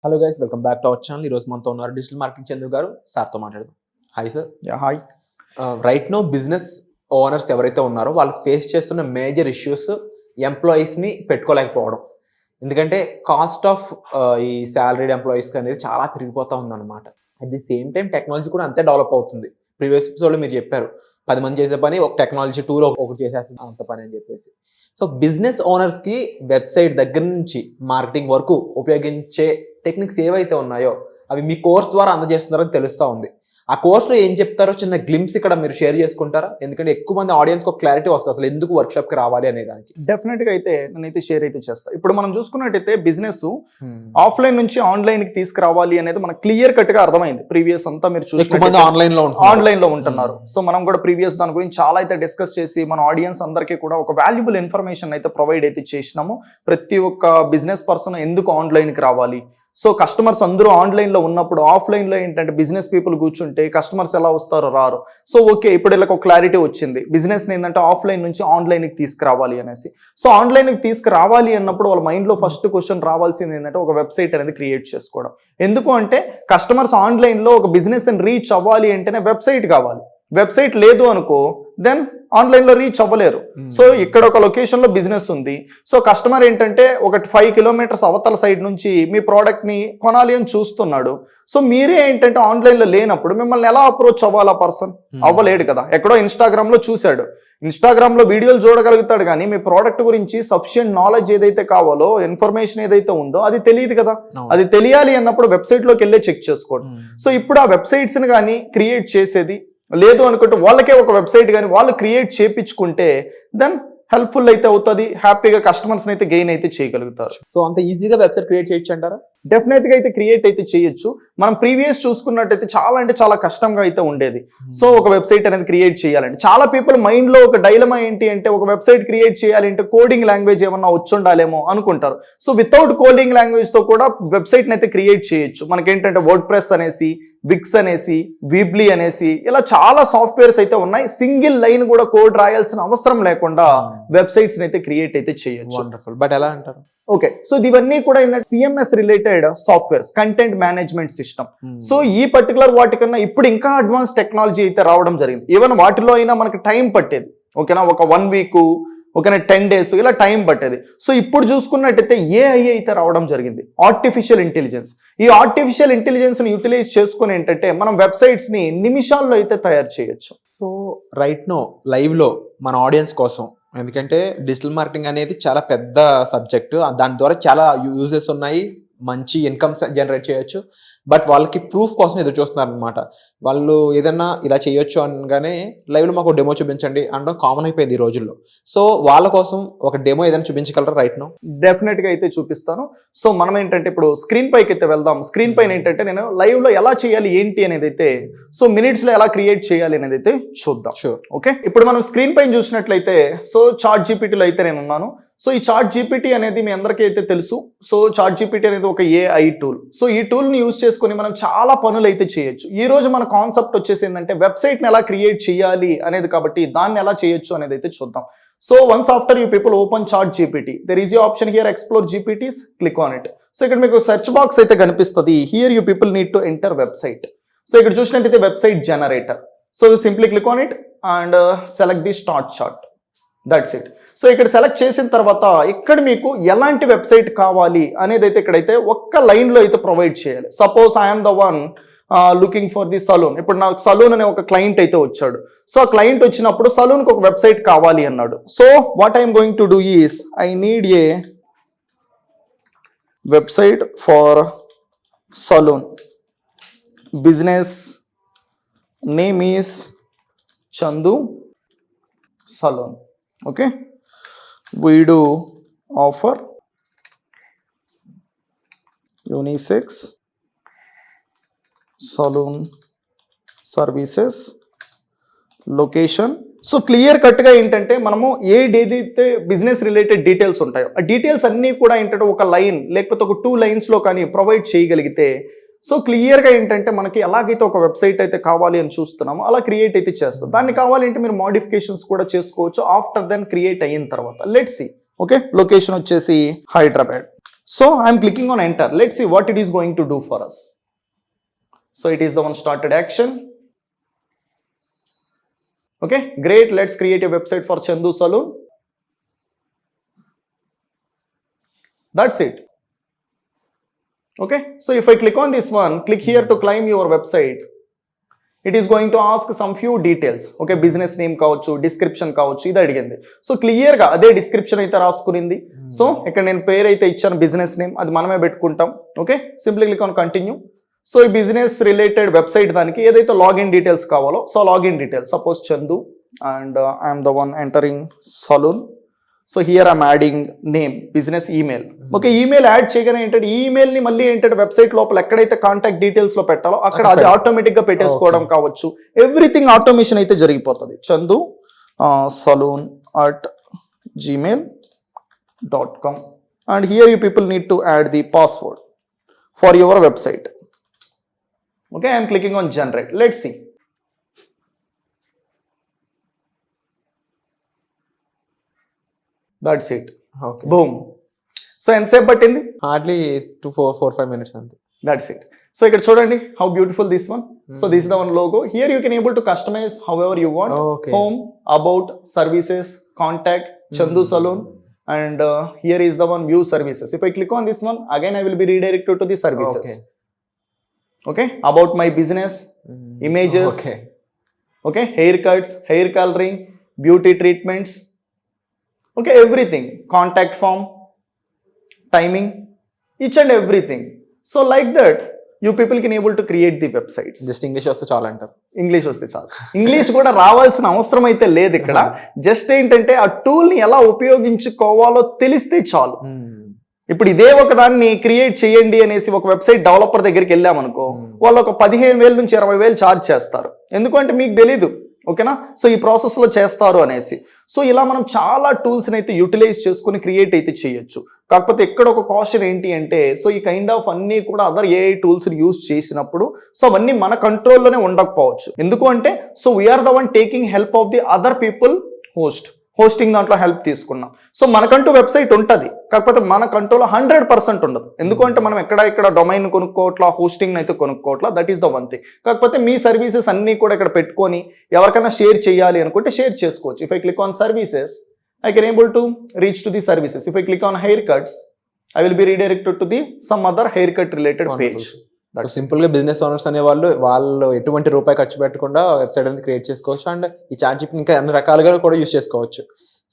Hello guys, welcome back to our channel. ఈరోజు మనతో ఉన్నారు డిజిటల్ మార్కెటింగ్ చందు గారు. సార్తో మాట్లాడదాం. Hi sir. Hi. Right now business owners ఎవరైతే ఉన్నారో వాళ్ళు ఫేస్ చేస్తున్న మేజర్ ఇష్యూస్ ఎంప్లాయీస్ని పెట్టుకోలేకపోవడం. ఎందుకంటే కాస్ట్ ఆఫ్ ఈ శాలరీడ్ ఎంప్లాయీస్కి అనేది చాలా పెరిగిపోతూ ఉందన్నమాట. At the same time technology కూడా అంతే డెవలప్ అవుతుంది. ప్రీవియస్ ఎపిసోడ్లో మీరు చెప్పారు 10 మంది చేసే పని ఒక టెక్నాలజీ టూల్ ఒకటి చేసేస్తుంది అంత పని అని చెప్పేసి. సో బిజినెస్ ఓనర్స్కి వెబ్సైట్ దగ్గర నుంచి మార్కెటింగ్ వరకు ఉపయోగించే టెక్నిక్స్ ఏవైతే ఉన్నాయో అవి మీ కోర్స్ ద్వారా అందజేస్తున్నారని తెలుస్తూ ఉంది. ఆ కోర్స్లో ఏం చెప్తారో చిన్న గ్లిమ్స్ ఇక్కడ మీరు షేర్ చేసుకుంటారా? ఎందుకంటే ఎక్కువ మంది ఆడియన్స్కి ఒక క్లారిటీ వస్తుంది అసలు ఎందుకు వర్క్షాప్కి రావాలి అనే దానికి. డెఫినెట్గా అయితే నేనైతే షేర్ అయితే చేస్తాను. ఇప్పుడు మనం చూసుకున్నట్టయితే బిజినెస్ ఆఫ్లైన్ నుంచి ఆన్లైన్కి తీసుకురావాలి అనేది మనకు క్లియర్ కట్గా అర్థమైంది. ప్రీవియస్ అంతా మీరు చూసుకుంటే ఆన్లైన్ లో ఉంటున్నారు. సో మనం కూడా ప్రీవియస్ దాని గురించి చాలా అయితే డిస్కస్ చేసి మన ఆడియన్స్ అందరికీ కూడా ఒక వాల్యుబుల్ ఇన్ఫర్మేషన్ అయితే ప్రొవైడ్ అయితే చేసినాము. ప్రతి ఒక్క బిజినెస్ పర్సన్ ఎందుకు ఆన్లైన్కి రావాలి, సో కస్టమర్స్ అందరూ ఆన్లైన్లో ఉన్నప్పుడు ఆఫ్లైన్లో ఏంటంటే బిజినెస్ పీపుల్ కూర్చుంటే కస్టమర్స్ ఎలా వస్తారో రారు. సో ఓకే, ఇప్పుడు ఇలా ఒక క్లారిటీ వచ్చింది. బిజినెస్ ఏంటంటే ఆఫ్లైన్ నుంచి ఆన్లైన్కి తీసుకురావాలి అనేసి. సో ఆన్లైన్కి తీసుకురావాలి అన్నప్పుడు వాళ్ళ మైండ్లో ఫస్ట్ క్వశ్చన్ రావాల్సింది ఏంటంటే ఒక వెబ్సైట్ అనేది క్రియేట్ చేసుకోవడం. ఎందుకు అంటే కస్టమర్స్ ఆన్లైన్లో ఒక బిజినెస్ రీచ్ అవ్వాలి అంటేనే వెబ్సైట్ కావాలి. వెబ్సైట్ లేదు అనుకో దెన్ ఆన్లైన్లో రీచ్ అవ్వలేరు. సో ఇక్కడ ఒక లొకేషన్లో బిజినెస్ ఉంది. సో కస్టమర్ ఏంటంటే ఒక 5 కిలోమీటర్స్ అవతల సైడ్ నుంచి మీ ప్రోడక్ట్ని కొనాలి అని చూస్తున్నాడు. సో మీరే ఏంటంటే ఆన్లైన్లో లేనప్పుడు మిమ్మల్ని ఎలా అప్రోచ్ అవ్వాలి? ఆ పర్సన్ అవ్వలేడు కదా. ఎక్కడో ఇన్స్టాగ్రామ్లో చూశాడు, ఇన్స్టాగ్రామ్లో వీడియోలు చూడగలుగుతాడు, కానీ మీ ప్రోడక్ట్ గురించి సఫిషియెంట్ నాలెడ్జ్ ఏదైతే కావాలో, ఇన్ఫర్మేషన్ ఏదైతే ఉందో అది తెలియదు కదా. అది తెలియాలి అన్నప్పుడు వెబ్సైట్లోకి వెళ్ళే చెక్ చేసుకోండి. సో ఇప్పుడు ఆ వెబ్సైట్స్ని కానీ క్రియేట్ చేసేది లేదు అనుకుంటే వాళ్ళకే ఒక వెబ్సైట్ కానీ వాళ్ళు క్రియేట్ చేయించుకుంటే దెన్ హెల్ప్ఫుల్ అయితే అవుతుంది. హ్యాపీగా కస్టమర్స్ని అయితే గెయిన్ అయితే చేయగలుగుతారు. సో అంత ఈజీగా వెబ్సైట్ క్రియేట్ చేయొచ్చు అంటారా? డెఫినెట్గా అయితే క్రియేట్ అయితే చేయొచ్చు. మనం ప్రీవియస్ చూసుకున్నట్టయితే చాలా అంటే చాలా కష్టంగా అయితే ఉండేది. సో ఒక వెబ్సైట్ అనేది క్రియేట్ చేయాలంటే చాలా పీపుల్ మైండ్లో ఒక డైలమా ఏంటి అంటే ఒక వెబ్సైట్ క్రియేట్ చేయాలి అంటే కోడింగ్ లాంగ్వేజ్ ఏమన్నా వచ్చుండాలేమో అనుకుంటారు. సో వితౌట్ కోడింగ్ లాంగ్వేజ్తో కూడా వెబ్సైట్ని అయితే క్రియేట్ చేయొచ్చు. మనకేంటంటే వర్డ్ ప్రెస్ అనేసి, విక్స్ అనేసి, వీబ్లీ అనేసి ఇలా చాలా సాఫ్ట్వేర్స్ అయితే ఉన్నాయి. సింగిల్ లైన్ కూడా కోడ్ రాయాల్సిన అవసరం లేకుండా వెబ్సైట్స్ని అయితే క్రియేట్ అయితే చేయొచ్చు. వండర్ఫుల్. బట్ ఎలా అంటారు? ఓకే, సో ఇవన్నీ కూడా ఏంటంటే CMS related softwares, content management system. So ఈ పర్టికులర్ వాటికన్నా ఇప్పుడు ఇంకా అడ్వాన్స్ టెక్నాలజీ అయితే రావడం జరిగింది. ఈవెన్ వాటిలో అయినా మనకి టైం పట్టేది, ఓకేనా, ఒక 1 వీక్, ఓకేనా, 10 డేస్ ఇలా టైం పట్టేది. సో ఇప్పుడు చూసుకున్నట్టయితే ఏఐ అయితే రావడం జరిగింది, ఆర్టిఫిషియల్ ఇంటెలిజెన్స్. ఈ ఆర్టిఫిషియల్ ఇంటెలిజెన్స్ని యూటిలైజ్ చేసుకుని ఏంటంటే మనం వెబ్సైట్స్ని నిమిషాల్లో అయితే తయారు చేయొచ్చు. సో రైట్ నో లైవ్లో మన ఆడియన్స్ కోసం, ఎందుకంటే డిజిటల్ మార్కెటింగ్ అనేది చాలా పెద్ద సబ్జెక్టు, దాని ద్వారా చాలా యూజెస్ ఉన్నాయి, మంచి ఇన్కమ్ జనరేట్ చేయొచ్చు. బట్ వాళ్ళకి ప్రూఫ్ కోసం ఎదురు చూస్తున్నారు అనమాట. వాళ్ళు ఏదన్నా ఇలా చేయొచ్చు అనగానే లైవ్లో మాకు డెమో చూపించండి అనడం కామన్ అయిపోయింది ఈ రోజుల్లో. సో వాళ్ళ కోసం ఒక డెమో ఏదైనా చూపించగలరా రైట్ నో? డెఫినెట్గా అయితే చూపిస్తాను. సో మనం ఏంటంటే ఇప్పుడు స్క్రీన్ పైకి అయితే వెళ్దాం. స్క్రీన్ పైన ఏంటంటే నేను లైవ్లో ఎలా చేయాలి ఏంటి అనేది అయితే, సో మినిట్స్లో ఎలా క్రియేట్ చేయాలి అనేది అయితే చూద్దాం. షూర్. ఓకే, ఇప్పుడు మనం స్క్రీన్ పైన చూసినట్లయితే సో చాట్ జీపీటీలో అయితే నేను ఉన్నాను. సో ఈ చాట్ జీపీటీ అనేది మీ అందరికీ అయితే తెలుసు. సో చాట్ జీపీటీ అనేది ఒక ఏఐ టూల్. సో ఈ టూల్ని యూజ్ చేసుకుని మనం చాలా పనులు అయితే చేయొచ్చు. ఈ రోజు మన కాన్సెప్ట్ వచ్చేసి ఏంటంటే వెబ్సైట్ని ఎలా క్రియేట్ చేయాలి అనేది, కాబట్టి దాన్ని ఎలా చేయొచ్చు అనేది అయితే చూద్దాం. So once after you people open ChatGPT, there is you option here explore GPTs, click on it. So ఇక్కడ మీకు సెర్చ్ బాక్స్ అయితే కనిపిస్తుంది. Here you people need to enter website. So ఇక్కడ చూసినట్టయితే website generator. So simply click on it and select the start chart. That's it. So ఇక్కడ select చేసిన తర్వాత ఇక్కడ మీకు ఎలాంటి వెబ్సైట్ కావాలి అనేది అయితే ఇక్కడైతే ఒక్క లైన్లో అయితే ప్రొవైడ్ చేయాలి. Suppose I'm the one looking for the saloon. ఇప్పుడు నాకు సలూన్ అనే ఒక క్లయింట్ అయితే వచ్చాడు. సో ఆ క్లయింట్ వచ్చినప్పుడు సలూన్కి ఒక వెబ్సైట్ కావాలి అన్నాడు. So what I'm going to do is I need a website for saloon. Business name is Chandu saloon. Okay, we do offer unisex saloon services, location. So clear కట్గా ఏంటంటే మనము ఏదైతే బిజినెస్ రిలేటెడ్ డీటెయిల్స్ ఉంటాయో ఆ details అన్నీ కూడా ఏంటంటే ఒక లైన్ లేకపోతే ఒక 2 లైన్స్లో కానీ ప్రొవైడ్ చేయగలిగితే సో క్లియర్గా ఏంటంటే మనకి ఎలాగైతే ఒక వెబ్సైట్ అయితే కావాలి అని చూస్తున్నామో అలా క్రియేట్ అయితే చేస్తాం. దాన్ని కావాలంటే మీరు మోడిఫికేషన్స్ కూడా చేసుకోవచ్చు ఆఫ్టర్ దెన్ క్రియేట్ అయిన తర్వాత. Let's see. ఓకే, లొకేషన్ వచ్చేసి Hyderabad. So I'm clicking on enter. Let's see what it is going to do for us. So it is the one started action. Okay, great. Let's create a website for Chandu Saloon. That's it. Okay, so if I click on this one, click here to claim your website. It is going to ask some few details. Okay, business name కావచ్చు, description కావచ్చు, ఇది అడిగింది. So క్లియర్గా అదే description అయితే రాసుకునింది. So ఇక్కడ నేను పేరు అయితే ఇచ్చాను, బిజినెస్ నేమ్, అది మనమే పెట్టుకుంటాం. Okay, simply click on continue. So ఈ బిజినెస్ రిలేటెడ్ వెబ్సైట్ దానికి ఏదైతే లాగిన్ డీటెయిల్స్ కావాలో, so login details suppose Chandu and I'm the one entering saloon. So here I'm adding name, business email. Okay, email add చేయగానే ఏంటంటే ఈమెయిల్ని మళ్ళీ ఏంటంటే website లోపల ఎక్కడైతే కాంటాక్ట్ డీటెయిల్స్లో పెట్టాలో అక్కడ అది ఆటోమేటిక్గా పెట్టేసుకోవడం కావచ్చు. ఎవ్రీథింగ్ ఆటోమేషన్ అయితే జరిగిపోతుంది. Chandu saloon @gmail.com and here you people need to add the password for your website. Okay, I am clicking on generate. Let's see. That's it. Okay, Boom. So ఎంతసేపు పట్టింది? హార్డ్లీ 4-5 minutes అంతే. That's it. So ఇక్కడ చూడండి how beautiful this one. So this is the one logo. Here you can able to customize however you want. Okay. Home, about, services, contact, Chandu Saloon, and here is the one view services. If I click on this one, again I will be redirected to the services. Okay. Okay, about my business, images, okay, okay, haircuts, hair coloring, beauty treatments, okay, everything, contact form, timing, each and everything. So like that you people can able to create the websites. Just English వస్తే చాలా అంటారు. English వస్తే చాలు. English కూడా రావాల్సిన అవసరం అయితే లేదు ఇక్కడ. జస్ట్ ఏంటంటే ఆ టూల్ని ఎలా ఉపయోగించుకోవాలో తెలిస్తే చాలు. ఇప్పుడు ఇదే ఒక దాన్ని క్రియేట్ చేయండి అనేసి ఒక వెబ్సైట్ డెవలపర్ దగ్గరికి వెళ్ళామనుకో, వాళ్ళు ఒక 15,000 నుంచి 20,000 ఛార్జ్ చేస్తారు. ఎందుకంటే మీకు తెలీదు. ఓకేనా, సో ఈ ప్రాసెస్లో చేస్తారు అనేసి. సో ఇలా మనం చాలా టూల్స్ని అయితే యూటిలైజ్ చేసుకుని క్రియేట్ అయితే చేయొచ్చు. కాకపోతే ఎక్కడ ఒక కాషన్ ఏంటి అంటే, సో ఈ కైండ్ ఆఫ్ అన్నీ కూడా అదర్ ఏఐ టూల్స్ని యూజ్ చేసినప్పుడు సో అవన్నీ మన కంట్రోల్లోనే ఉండకపోవచ్చు. ఎందుకు అంటే so we're the one taking help of the other people hosting దాంట్లో హెల్ప్ తీసుకున్నాం. సో మనకంటూ వెబ్సైట్ ఉంటుంది, కాకపోతే మన కంట్రోల్ 100% ఉండదు. ఎందుకంటే మనం ఇక్కడ డొమైన్ కొనుక్కోవట్లా, హోస్టింగ్ అయితే కొనుక్కోవట్లా. That is the one thing. కాకపోతే మీ సర్వీసెస్ అన్నీ కూడా ఇక్కడ పెట్టుకొని ఎవరికైనా షేర్ చేయాలి అనుకుంటే షేర్ చేసుకోవచ్చు. If I click on services, I can able to reach to the services. If I click on haircuts, I will be redirected to the some other haircut related page. Simple గా business owners అనే వాళ్ళు ఎటువంటి రూపాయి ఖర్చు పెట్టకుండా website అనేది create చేసుకోవచ్చు. And ఈ చాట్ ఇంకా అన్ని రకాలుగా కూడా యూస్ చేసుకోవచ్చు.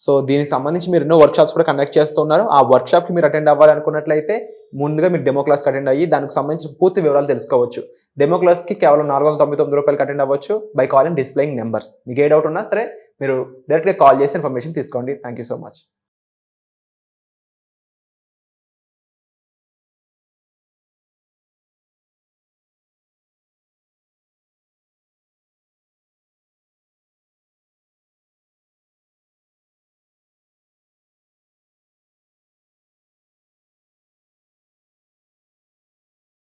సో దీనికి సంబంధించి మీరు ఎన్నో వర్క్ షాప్స్ కూడా కండక్ట్ చేస్తున్నారు. ఆ వర్క్ షాప్ కి మీరు అటెండ్ అవ్వాలనుకున్నట్లయితే ముందుగా మీరు డెమో క్లాస్కి అటెండ్ అయ్యి దానికి సంబంధించిన పూర్తి వివరాలు తెలుసుకోవచ్చు. డెమో క్లాస్కి కేవలం 499 రూపాయలకి అటెండ్ అవ్వచ్చు బై కాలింగ్ డిస్ప్లేయింగ్ నెంబర్స్. మీకు ఏ డౌట్ ఉన్నా సరే మీరు డైరెక్ట్గా కాల్ చేసి ఇన్ఫర్మేషన్ తీసుకోండి. Thank you so much.